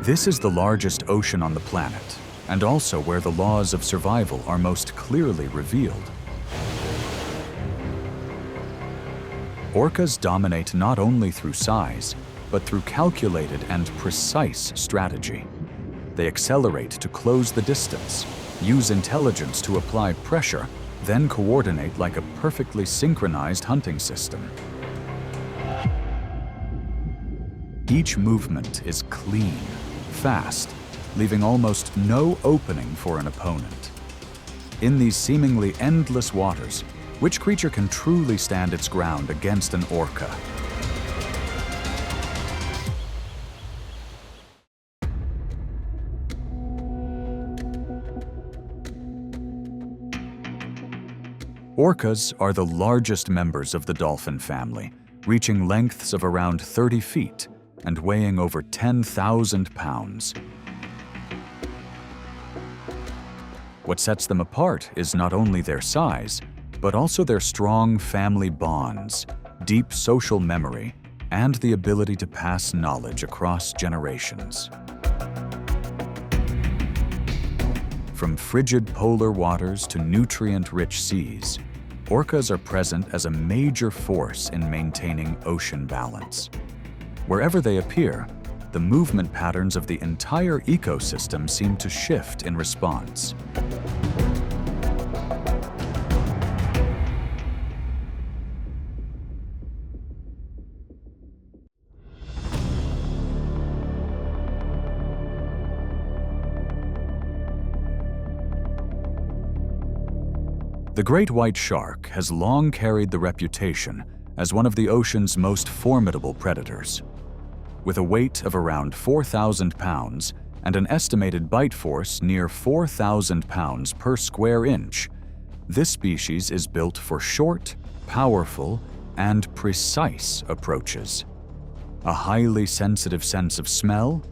This is the largest ocean on the planet, and also where the laws of survival are most clearly revealed. Orcas dominate not only through size, but through calculated and precise strategy. They accelerate to close the distance, use intelligence to apply pressure, then coordinate like a perfectly synchronized hunting system. Each movement is clean, fast, leaving almost no opening for an opponent. In these seemingly endless waters, which creature can truly stand its ground against an orca? Orcas are the largest members of the dolphin family, reaching lengths of around 30 feet and weighing over 10,000 pounds. What sets them apart is not only their size, but also their strong family bonds, deep social memory, and the ability to pass knowledge across generations. From frigid polar waters to nutrient-rich seas, orcas are present as a major force in maintaining ocean balance. Wherever they appear, the movement patterns of the entire ecosystem seem to shift in response. The great white shark has long carried the reputation as one of the ocean's most formidable predators. With a weight of around 4,000 pounds and an estimated bite force near 4,000 pounds per square inch, this species is built for short, powerful, and precise approaches. A highly sensitive sense of smell,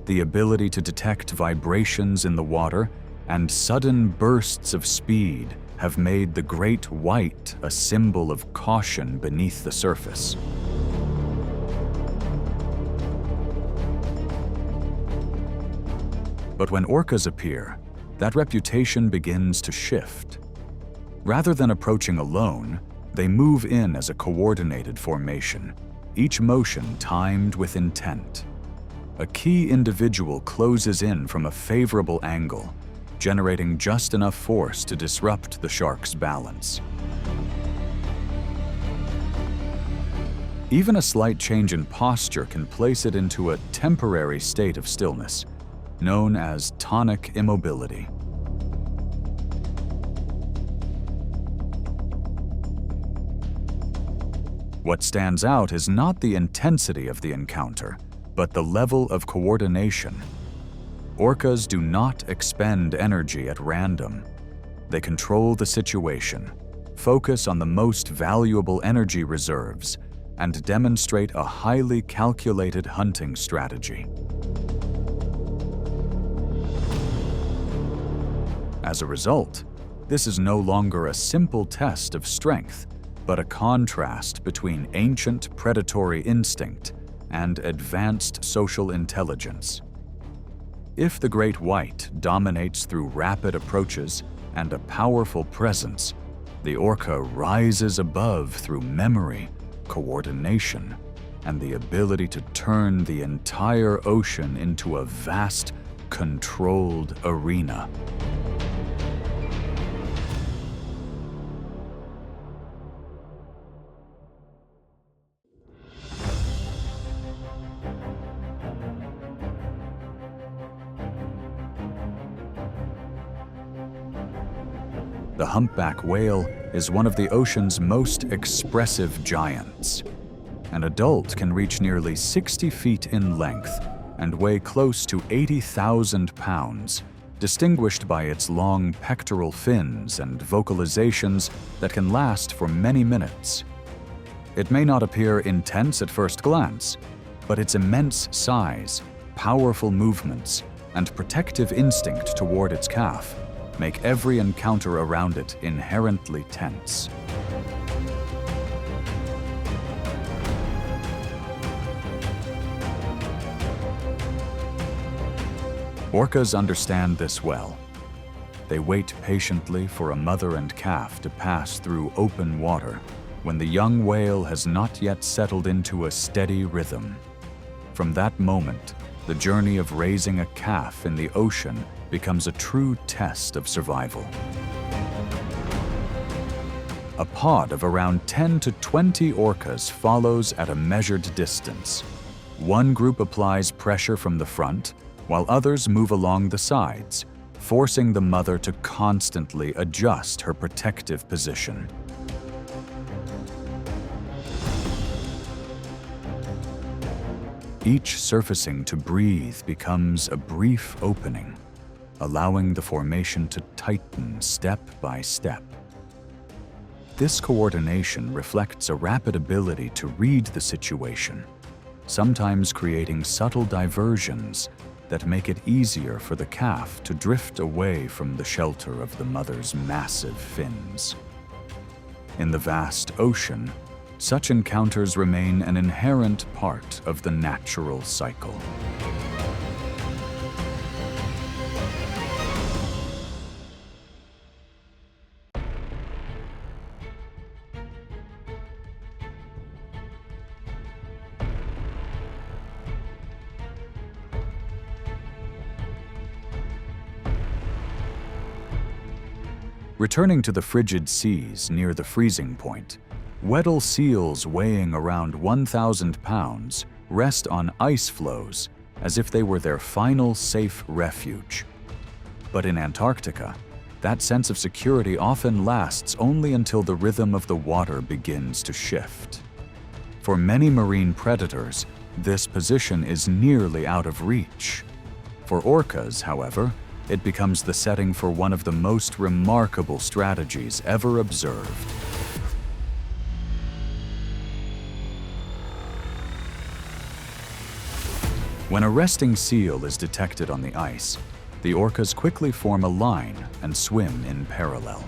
the ability to detect vibrations in the water, and sudden bursts of speed have made the great white a symbol of caution beneath the surface. But when orcas appear, that reputation begins to shift. Rather than approaching alone, they move in as a coordinated formation, each motion timed with intent. A key individual closes in from a favorable angle, generating just enough force to disrupt the shark's balance. Even a slight change in posture can place it into a temporary state of stillness, known as tonic immobility. What stands out is not the intensity of the encounter, but the level of coordination. Orcas do not expend energy at random. They control the situation, focus on the most valuable energy reserves, and demonstrate a highly calculated hunting strategy. As a result, this is no longer a simple test of strength, but a contrast between ancient predatory instinct and advanced social intelligence. If the great white dominates through rapid approaches and a powerful presence, the orca rises above through memory, coordination, and the ability to turn the entire ocean into a vast, controlled arena. The humpback whale is one of the ocean's most expressive giants. An adult can reach nearly 60 feet in length and weigh close to 80,000 pounds, distinguished by its long pectoral fins and vocalizations that can last for many minutes. It may not appear intense at first glance, but its immense size, powerful movements, and protective instinct toward its calf make every encounter around it inherently tense. Orcas understand this well. They wait patiently for a mother and calf to pass through open water when the young whale has not yet settled into a steady rhythm. From that moment, the journey of raising a calf in the ocean becomes a true test of survival. A pod of around 10 to 20 orcas follows at a measured distance. One group applies pressure from the front, while others move along the sides, forcing the mother to constantly adjust her protective position. Each surfacing to breathe becomes a brief opening, allowing the formation to tighten step by step. This coordination reflects a rapid ability to read the situation, sometimes creating subtle diversions that make it easier for the calf to drift away from the shelter of the mother's massive fins. In the vast ocean, such encounters remain an inherent part of the natural cycle. Returning to the frigid seas near the freezing point, Weddell seals weighing around 1,000 pounds rest on ice floes as if they were their final safe refuge. But in Antarctica, that sense of security often lasts only until the rhythm of the water begins to shift. For many marine predators, this position is nearly out of reach. For orcas, however, it becomes the setting for one of the most remarkable strategies ever observed. When a resting seal is detected on the ice, the orcas quickly form a line and swim in parallel.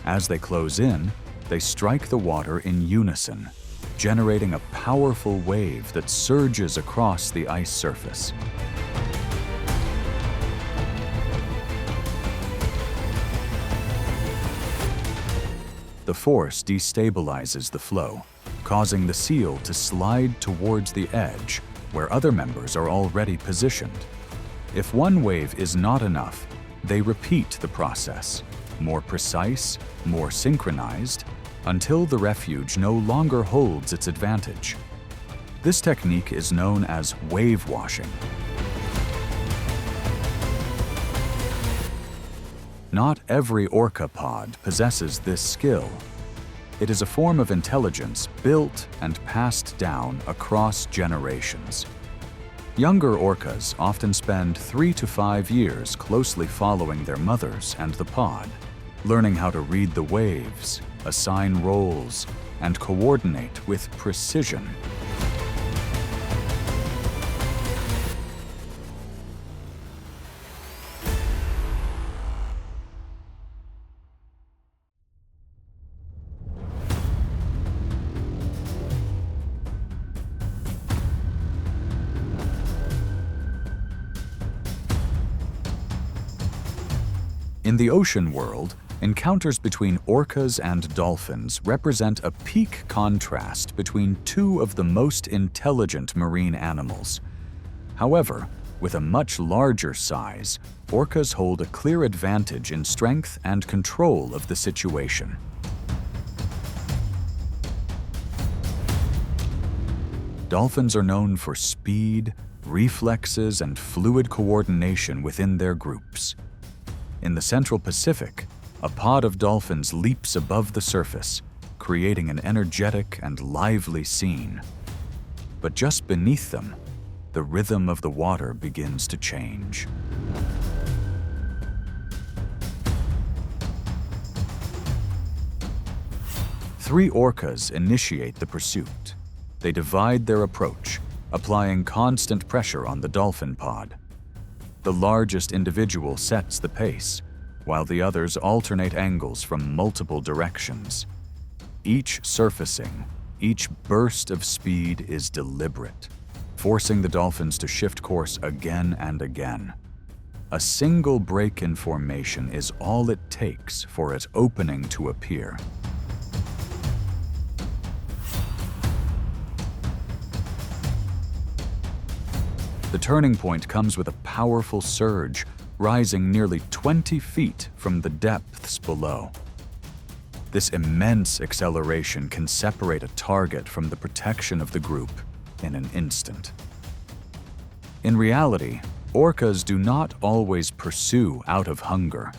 As they close in, they strike the water in unison, generating a powerful wave that surges across the ice surface. The force destabilizes the flow, causing the seal to slide towards the edge, where other members are already positioned. If one wave is not enough, they repeat the process, more precise, more synchronized, until the refuge no longer holds its advantage. This technique is known as wavewashing. Not every orca pod possesses this skill. It is a form of intelligence built and passed down across generations. Younger orcas often spend 3 to 5 years closely following their mothers and the pod, learning how to read the waves, assign roles, and coordinate with precision. In the ocean world, encounters between orcas and dolphins represent a peak contrast between two of the most intelligent marine animals. However, with a much larger size, orcas hold a clear advantage in strength and control of the situation. Dolphins are known for speed, reflexes, and fluid coordination within their groups. In the Central Pacific, a pod of dolphins leaps above the surface, creating an energetic and lively scene. But just beneath them, the rhythm of the water begins to change. Three orcas initiate the pursuit. They divide their approach, applying constant pressure on the dolphin pod. The largest individual sets the pace, while the others alternate angles from multiple directions. Each surfacing, each burst of speed is deliberate, forcing the dolphins to shift course again and again. A single break in formation is all it takes for its opening to appear. The turning point comes with a powerful surge, rising nearly 20 feet from the depths below. This immense acceleration can separate a target from the protection of the group in an instant. In reality, orcas do not always pursue out of hunger.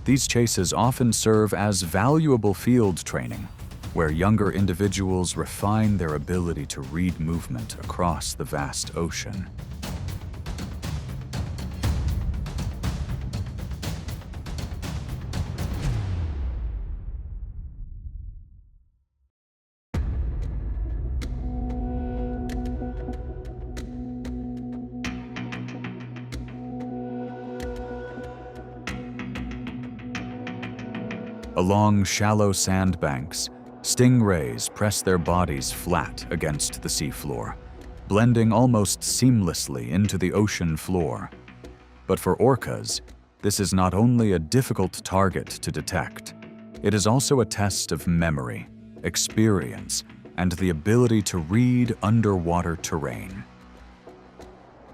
These chases often serve as valuable field training, where younger individuals refine their ability to read movement across the vast ocean. Along shallow sandbanks, stingrays press their bodies flat against the seafloor, blending almost seamlessly into the ocean floor. But for orcas, this is not only a difficult target to detect, it is also a test of memory, experience, and the ability to read underwater terrain.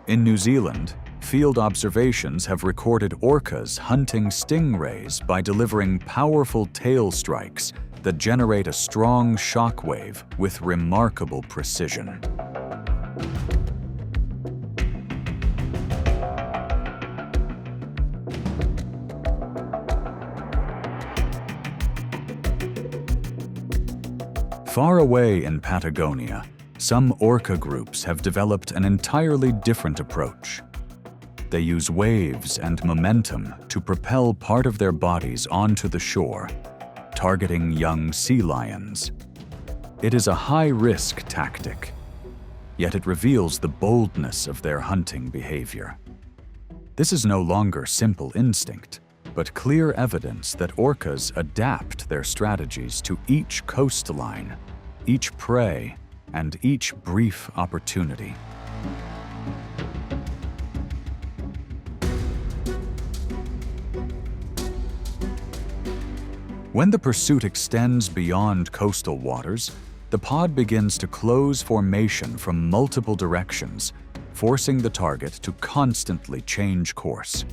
In New Zealand, field observations have recorded orcas hunting stingrays by delivering powerful tail strikes that generate a strong shock wave with remarkable precision. Far away in Patagonia, some orca groups have developed an entirely different approach. They use waves and momentum to propel part of their bodies onto the shore, targeting young sea lions. It is a high-risk tactic, yet it reveals the boldness of their hunting behavior. This is no longer simple instinct, but clear evidence that orcas adapt their strategies to each coastline, each prey, and each brief opportunity. When the pursuit extends beyond coastal waters, the pod begins to close formation from multiple directions, forcing the target to constantly change course.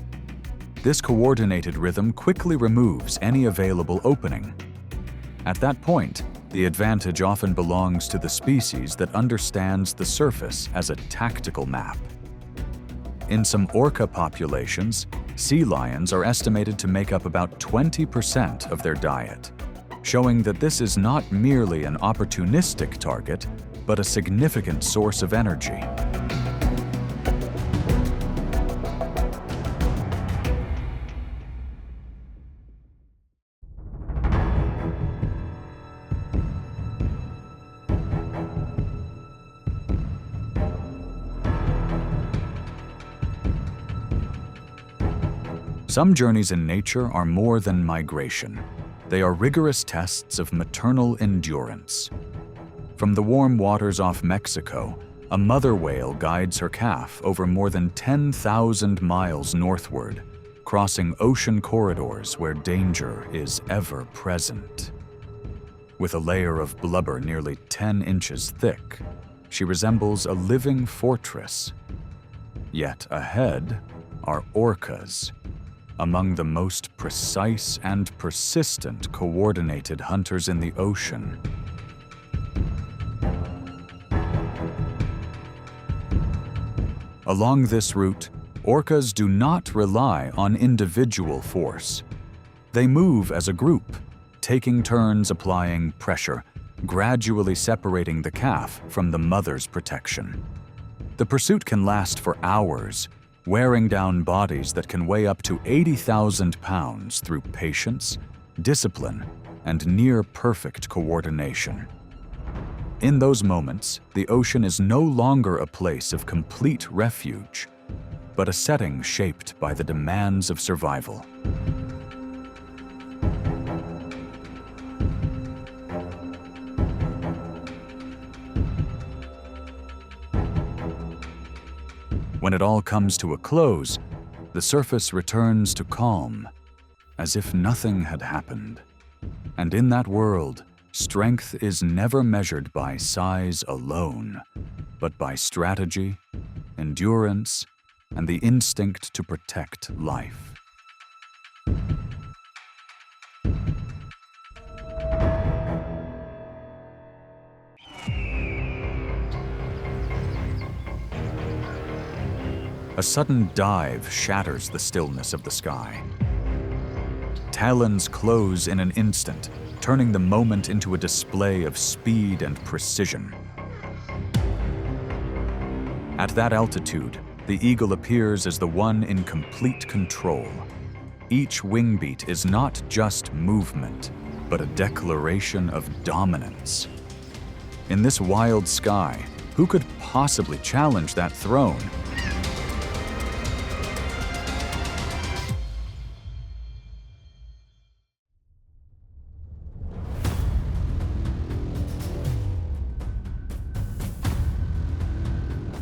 This coordinated rhythm quickly removes any available opening. At that point, the advantage often belongs to the species that understands the surface as a tactical map. In some orca populations, sea lions are estimated to make up about 20% of their diet, showing that this is not merely an opportunistic target, but a significant source of energy. Some journeys in nature are more than migration. They are rigorous tests of maternal endurance. From the warm waters off Mexico, a mother whale guides her calf over more than 10,000 miles northward, crossing ocean corridors where danger is ever present. With a layer of blubber nearly 10 inches thick, she resembles a living fortress. Yet ahead are orcas, among the most precise and persistent coordinated hunters in the ocean. Along this route, orcas do not rely on individual force. They move as a group, taking turns applying pressure, gradually separating the calf from the mother's protection. The pursuit can last for hours, wearing down bodies that can weigh up to 80,000 pounds through patience, discipline, and near-perfect coordination. In those moments, the ocean is no longer a place of complete refuge, but a setting shaped by the demands of survival. When it all comes to a close, the surface returns to calm, as if nothing had happened. And in that world, strength is never measured by size alone, but by strategy, endurance, and the instinct to protect life. A sudden dive shatters the stillness of the sky. Talons close in an instant, turning the moment into a display of speed and precision. At that altitude, the eagle appears as the one in complete control. Each wing beat is not just movement, but a declaration of dominance. In this wild sky, who could possibly challenge that throne?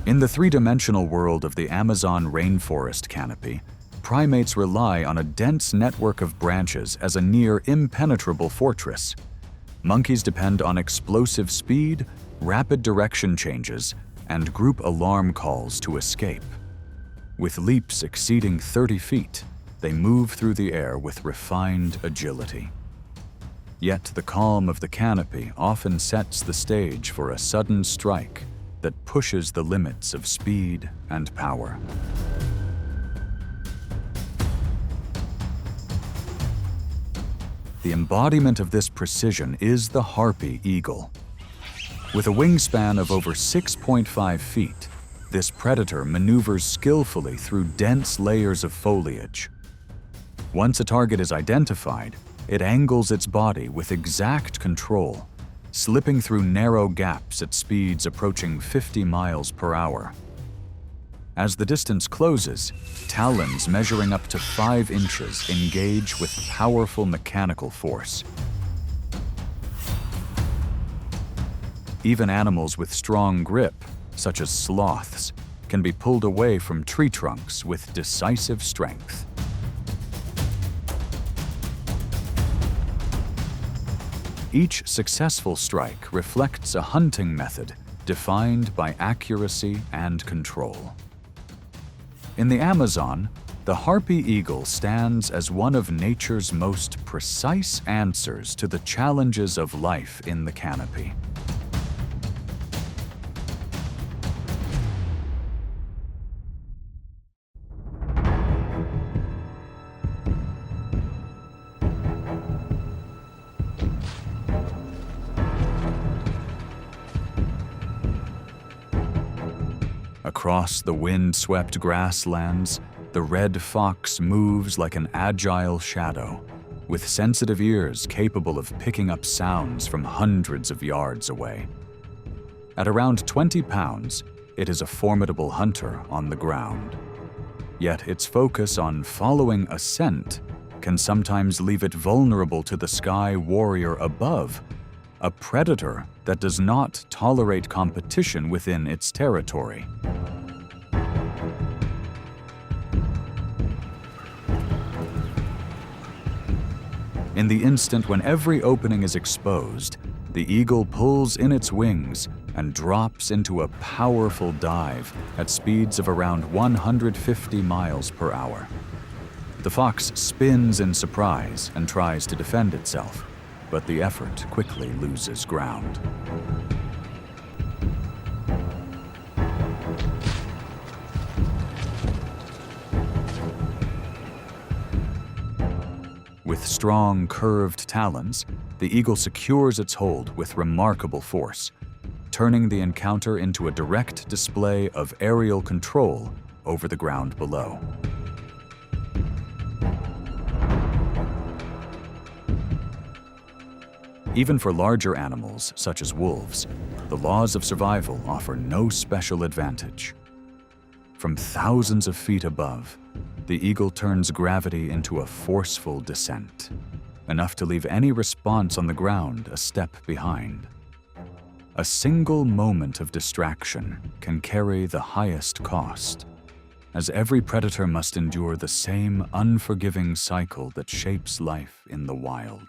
In the three-dimensional world of the Amazon rainforest canopy, primates rely on a dense network of branches as a near impenetrable fortress. Monkeys depend on explosive speed, rapid direction changes, and group alarm calls to escape. With leaps exceeding 30 feet, they move through the air with refined agility. Yet the calm of the canopy often sets the stage for a sudden strike that pushes the limits of speed and power. The embodiment of this precision is the harpy eagle. With a wingspan of over 6.5 feet, this predator maneuvers skillfully through dense layers of foliage. Once a target is identified, it angles its body with exact control, slipping through narrow gaps at speeds approaching 50 miles per hour. As the distance closes, talons measuring up to 5 inches engage with powerful mechanical force. Even animals with strong grip, such as sloths, can be pulled away from tree trunks with decisive strength. Each successful strike reflects a hunting method defined by accuracy and control. In the Amazon, the harpy eagle stands as one of nature's most precise answers to the challenges of life in the canopy. Across the wind-swept grasslands, the red fox moves like an agile shadow, with sensitive ears capable of picking up sounds from hundreds of yards away. At around 20 pounds, it is a formidable hunter on the ground. Yet its focus on following a scent can sometimes leave it vulnerable to the sky warrior above, a predator that does not tolerate competition within its territory. In the instant when every opening is exposed, the eagle pulls in its wings and drops into a powerful dive at speeds of around 150 miles per hour. The fox spins in surprise and tries to defend itself, but the effort quickly loses ground. With strong, curved talons, the eagle secures its hold with remarkable force, turning the encounter into a direct display of aerial control over the ground below. Even for larger animals, such as wolves, the laws of survival offer no special advantage. From thousands of feet above, the eagle turns gravity into a forceful descent, enough to leave any response on the ground a step behind. A single moment of distraction can carry the highest cost. as every predator must endure the same unforgiving cycle that shapes life in the wild.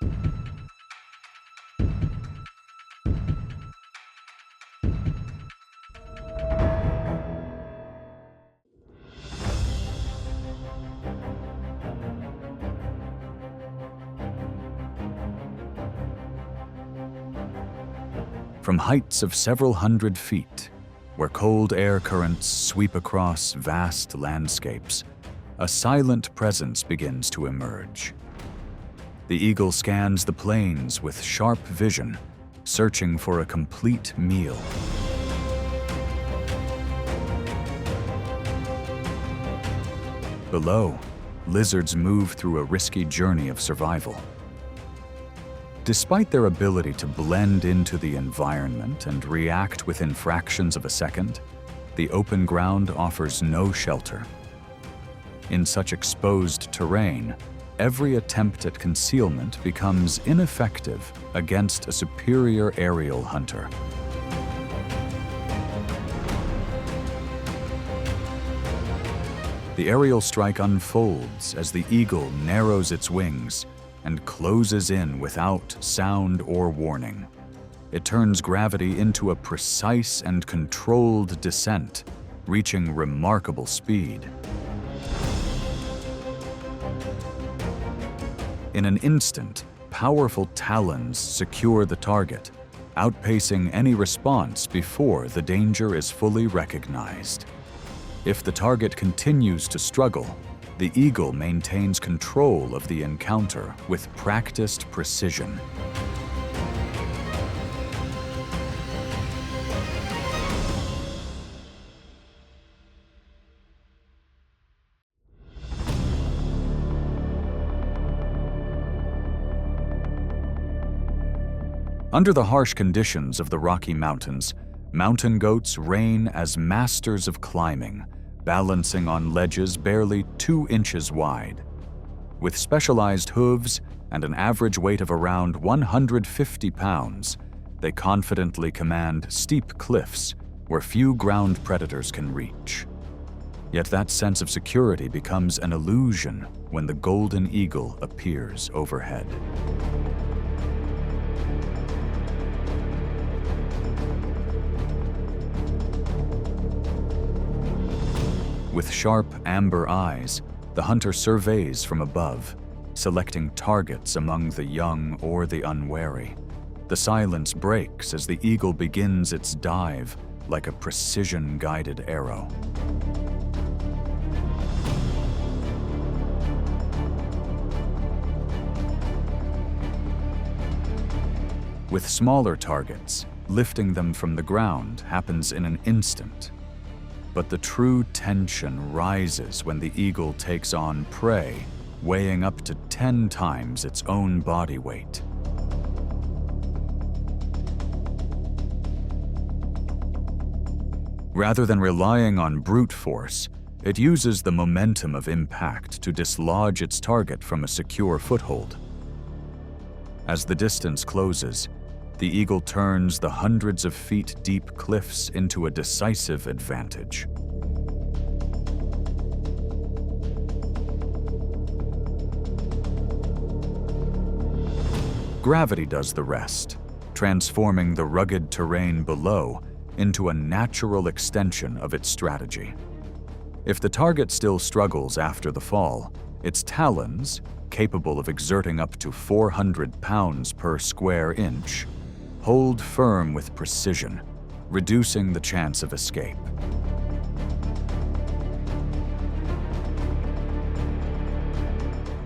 From heights of several hundred feet, where cold air currents sweep across vast landscapes, a silent presence begins to emerge. The eagle scans the plains with sharp vision, searching for a complete meal. Below, lizards move through a risky journey of survival. Despite their ability to blend into the environment and react within fractions of a second, the open ground offers no shelter. In such exposed terrain, every attempt at concealment becomes ineffective against a superior aerial hunter. The aerial strike unfolds as the eagle narrows its wings and closes in without sound or warning. It turns gravity into a precise and controlled descent, reaching remarkable speed. In an instant, powerful talons secure the target, outpacing any response before the danger is fully recognized. If the target continues to struggle, the eagle maintains control of the encounter with practiced precision. Under the harsh conditions of the Rocky Mountains, mountain goats reign as masters of climbing, balancing on ledges barely 2 inches wide. With specialized hooves and an average weight of around 150 pounds, they confidently command steep cliffs where few ground predators can reach. Yet that sense of security becomes an illusion when the golden eagle appears overhead. With sharp amber eyes, the hunter surveys from above, selecting targets among the young or the unwary. The silence breaks as the eagle begins its dive like a precision-guided arrow. With smaller targets, lifting them from the ground happens in an instant. But the true tension rises when the eagle takes on prey, weighing up to 10 times its own body weight. Rather than relying on brute force, it uses the momentum of impact to dislodge its target from a secure foothold. As the distance closes, the eagle turns the hundreds of feet deep cliffs into a decisive advantage. Gravity does the rest, transforming the rugged terrain below into a natural extension of its strategy. If the target still struggles after the fall, its talons, capable of exerting up to 400 pounds per square inch, hold firm with precision, reducing the chance of escape.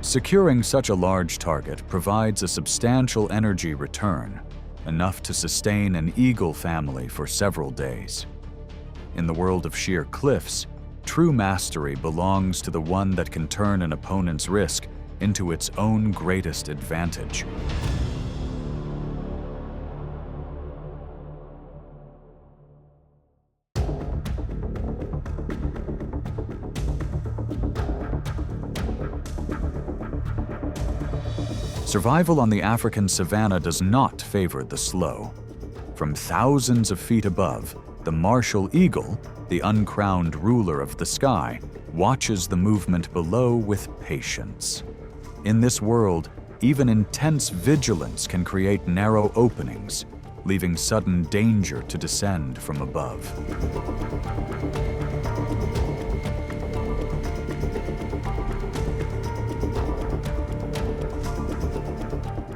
Securing such a large target provides a substantial energy return, enough to sustain an eagle family for several days. In the world of sheer cliffs, true mastery belongs to the one that can turn an opponent's risk into its own greatest advantage. Survival on the African savanna does not favor the slow. From thousands of feet above, the martial eagle, the uncrowned ruler of the sky, watches the movement below with patience. In this world, even intense vigilance can create narrow openings, leaving sudden danger to descend from above.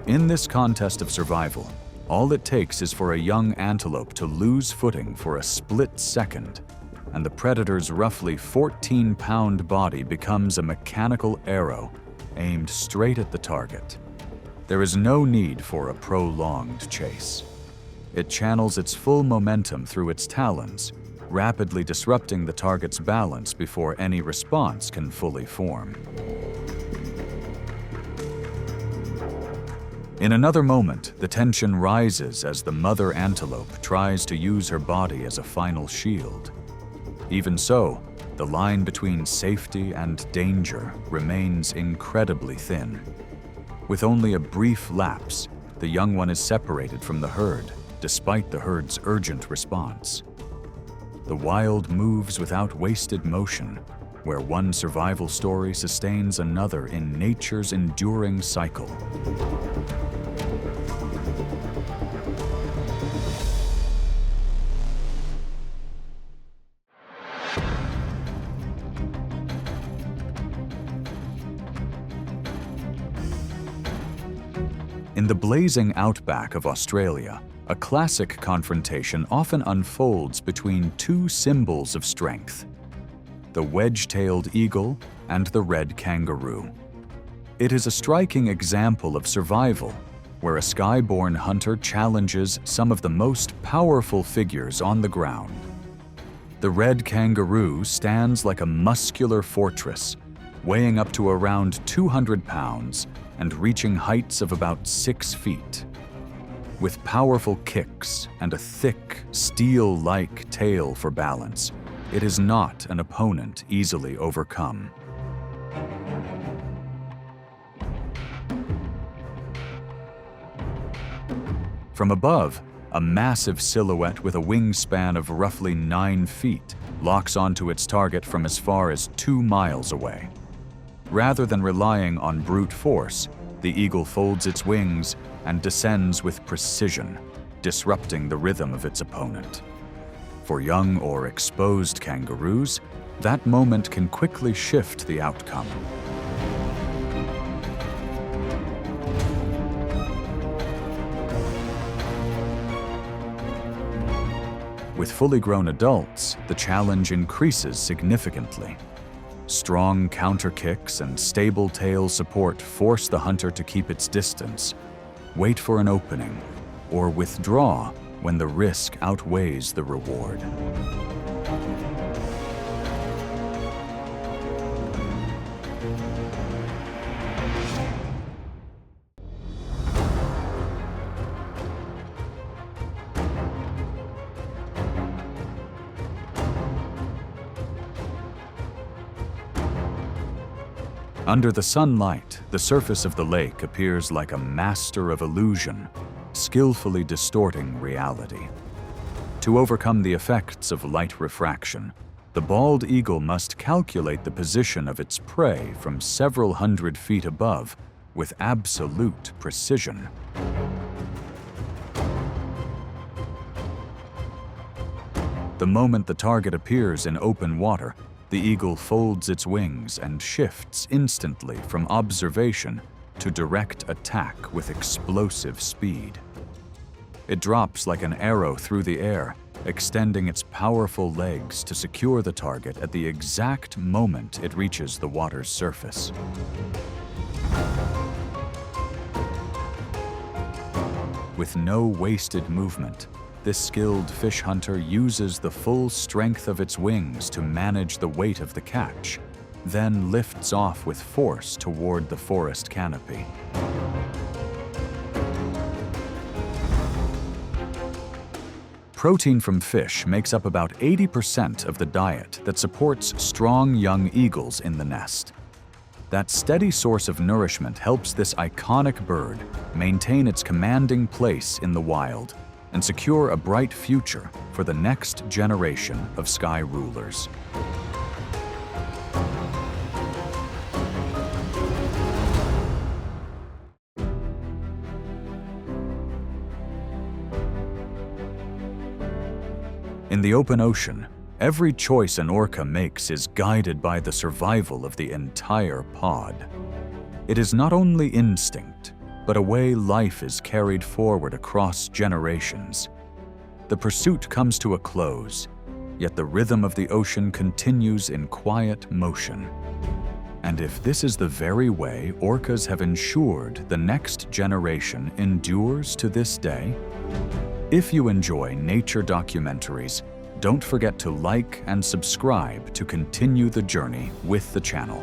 In this contest of survival, all it takes is for a young antelope to lose footing for a split second, and the predator's roughly 14-pound body becomes a mechanical arrow aimed straight at the target. There is no need for a prolonged chase. It channels its full momentum through its talons, rapidly disrupting the target's balance before any response can fully form. In another moment, the tension rises as the mother antelope tries to use her body as a final shield. Even so, the line between safety and danger remains incredibly thin. With only a brief lapse, the young one is separated from the herd, despite the herd's urgent response. The wild moves without wasted motion, where one survival story sustains another in nature's enduring cycle. In the blazing outback of Australia, a classic confrontation often unfolds between two symbols of strength: the wedge-tailed eagle and the red kangaroo. It is a striking example of survival, where a sky-born hunter challenges some of the most powerful figures on the ground. The red kangaroo stands like a muscular fortress, weighing up to around 200 pounds and reaching heights of about 6 feet. With powerful kicks and a thick, steel-like tail for balance, it is not an opponent easily overcome. From above, a massive silhouette with a wingspan of roughly 9 feet locks onto its target from as far as 2 miles away. Rather than relying on brute force, the eagle folds its wings and descends with precision, disrupting the rhythm of its opponent. For young or exposed kangaroos, that moment can quickly shift the outcome. With fully grown adults, the challenge increases significantly. Strong counter kicks and stable tail support force the hunter to keep its distance, wait for an opening, or withdraw when the risk outweighs the reward. Under the sunlight, the surface of the lake appears like a master of illusion, skillfully distorting reality. To overcome the effects of light refraction, the bald eagle must calculate the position of its prey from several hundred feet above with absolute precision. The moment the target appears in open water, the eagle folds its wings and shifts instantly from observation to direct attack with explosive speed. It drops like an arrow through the air, extending its powerful legs to secure the target at the exact moment it reaches the water's surface. With no wasted movement, this skilled fish hunter uses the full strength of its wings to manage the weight of the catch, then lifts off with force toward the forest canopy. Protein from fish makes up about 80% of the diet that supports strong young eagles in the nest. That steady source of nourishment helps this iconic bird maintain its commanding place in the wild, and secure a bright future for the next generation of sky rulers. In the open ocean, every choice an orca makes is guided by the survival of the entire pod. It is not only instinct, but a way life is carried forward across generations. The pursuit comes to a close, yet the rhythm of the ocean continues in quiet motion. And if this is the very way orcas have ensured the next generation endures to this day, if you enjoy nature documentaries, don't forget to like and subscribe to continue the journey with the channel.